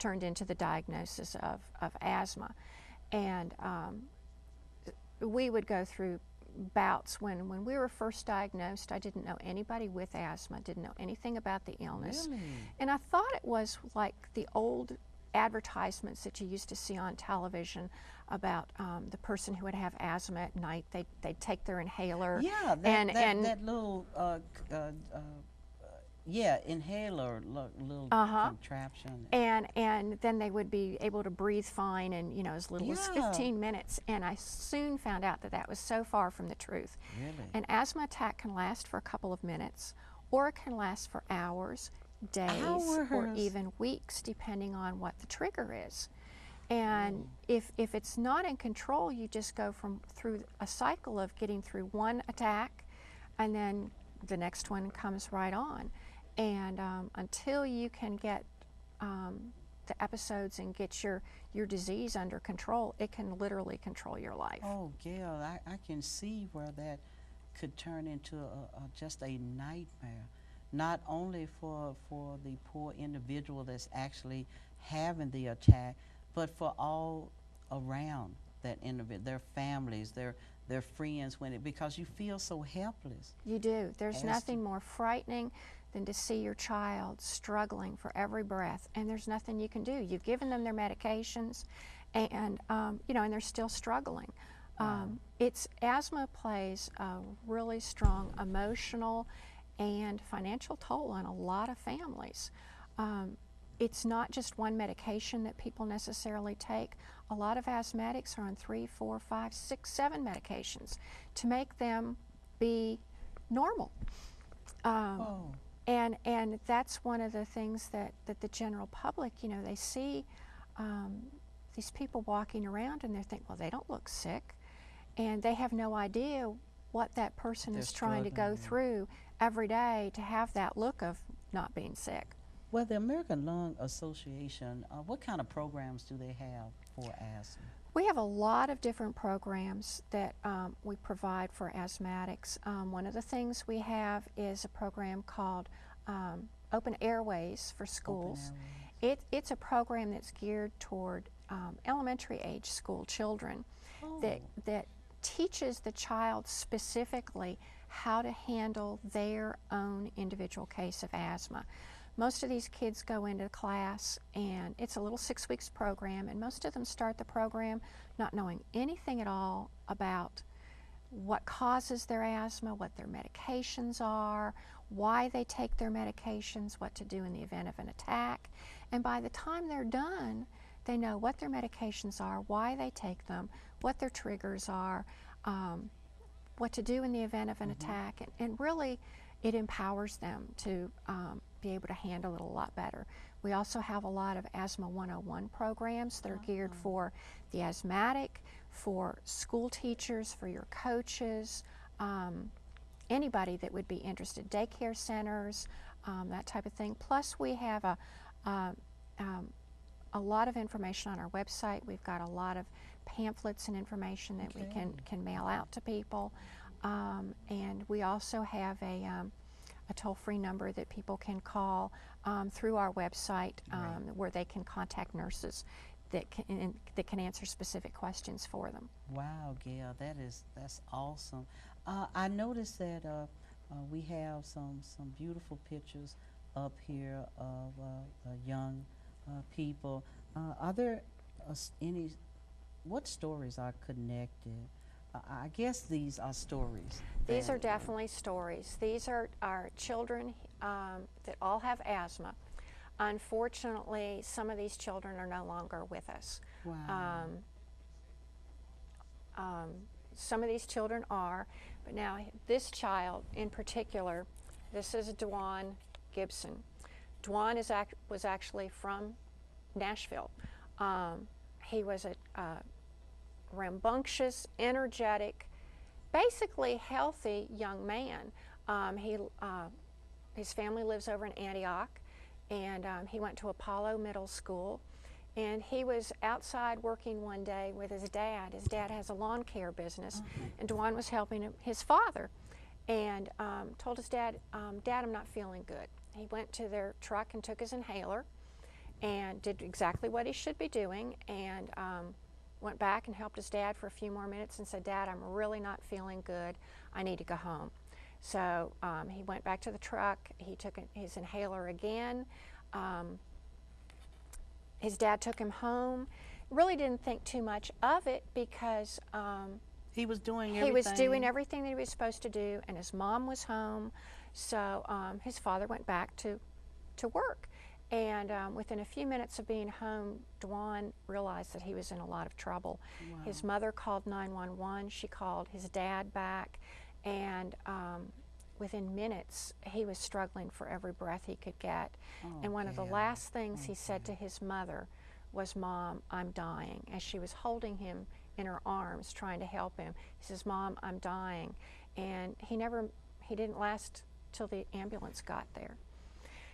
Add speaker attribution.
Speaker 1: turned into the diagnosis of asthma. And we would go through bouts when we were first diagnosed. I didn't know anybody with asthma, didn't know anything about the illness.
Speaker 2: Really?
Speaker 1: And I thought it was like the old advertisements that you used to see on television about the person who would have asthma at night. They'd take their inhaler.
Speaker 2: Yeah, that little yeah, inhaler, little contraption.
Speaker 1: And then they would be able to breathe fine in, you know, as little as 15 minutes. And I soon found out that that was so far from the truth.
Speaker 2: Really?
Speaker 1: An asthma attack can last for a couple of minutes, or it can last for hours, days, or even weeks, depending on what the trigger is. And if it's not in control, you just go through a cycle of getting through one attack, and then the next one comes right on. And until you can get the episodes and get your disease under control, it can literally control your life.
Speaker 2: Oh, Gail, I can see where that could turn into just a nightmare, not only for the poor individual that's actually having the attack, but for all around that individual, their families, their friends, because you feel so helpless.
Speaker 1: You do. There's nothing more frightening than to see your child struggling for every breath, and there's nothing you can do. You've given them their medications, and you know, and they're still struggling. Asthma plays a really strong emotional and financial toll on a lot of families. It's not just one medication that people necessarily take. A lot of asthmatics are on 3, 4, 5, 6, 7 medications to make them be normal. And that's one of the things that the general public, you know, they see these people walking around and they think, well, they don't look sick. And they have no idea what that person is trying to go through every day to have that look of not being sick.
Speaker 2: Well, the American Lung Association, what kind of programs do they have for asthma?
Speaker 1: We have a lot of different programs that we provide for asthmatics. One of the things we have is a program called Open Airways for Schools. It's a program that's geared toward elementary age school children that teaches the child specifically how to handle their own individual case of asthma. Most of these kids go into class, and it's a little 6 weeks program, and most of them start the program not knowing anything at all about what causes their asthma, what their medications are, why they take their medications, what to do in the event of an attack. And by the time they're done, they know what their medications are, why they take them, what their triggers are, what to do in the event of an attack, and really it empowers them to be able to handle it a lot better. We also have a lot of Asthma 101 programs that are geared for the asthmatic, for school teachers, for your coaches, anybody that would be interested, daycare centers, that type of thing. Plus we have a lot of information on our website. We've got a lot of pamphlets and information that we can mail out to people. And we also have a toll-free number that people can call through our website where they can contact nurses that can answer specific questions for them.
Speaker 2: Wow, Gail, that's awesome. I noticed that we have some beautiful pictures up here of young people. Are there what stories are connected? I guess these are stories.
Speaker 1: These are definitely stories. These are our children that all have asthma. Unfortunately, some of these children are no longer with us.
Speaker 2: Wow.
Speaker 1: Some of these children are, but now this child in particular, this is Dwan Gibson. Dwan was actually from Nashville. He was a rambunctious, energetic, basically healthy young man. His family lives over in Antioch, and he went to Apollo Middle School, and he was outside working one day with his dad. His dad has a lawn care business, and Dwan was helping his father, and told his dad, Dad, I'm not feeling good. He went to their truck and took his inhaler, and did exactly what he should be doing, and went back and helped his dad for a few more minutes and said, "Dad, I'm really not feeling good. I need to go home." So he went back to the truck. He took his inhaler again. His dad took him home. Really didn't think too much of it because
Speaker 2: he was doing everything.
Speaker 1: he was doing everything that he was supposed to do, and his mom was home. So his father went back to work. And within a few minutes of being home, Dwan realized that he was in a lot of trouble.
Speaker 2: Wow.
Speaker 1: His mother called 911. She called his dad back, and within minutes, he was struggling for every breath he could get.
Speaker 2: Oh,
Speaker 1: and one of the
Speaker 2: Gail.
Speaker 1: last things he said to his mother was, "Mom, I'm dying," as she was holding him in her arms, trying to help him. He says, "Mom, I'm dying." And he didn't last till the ambulance got there.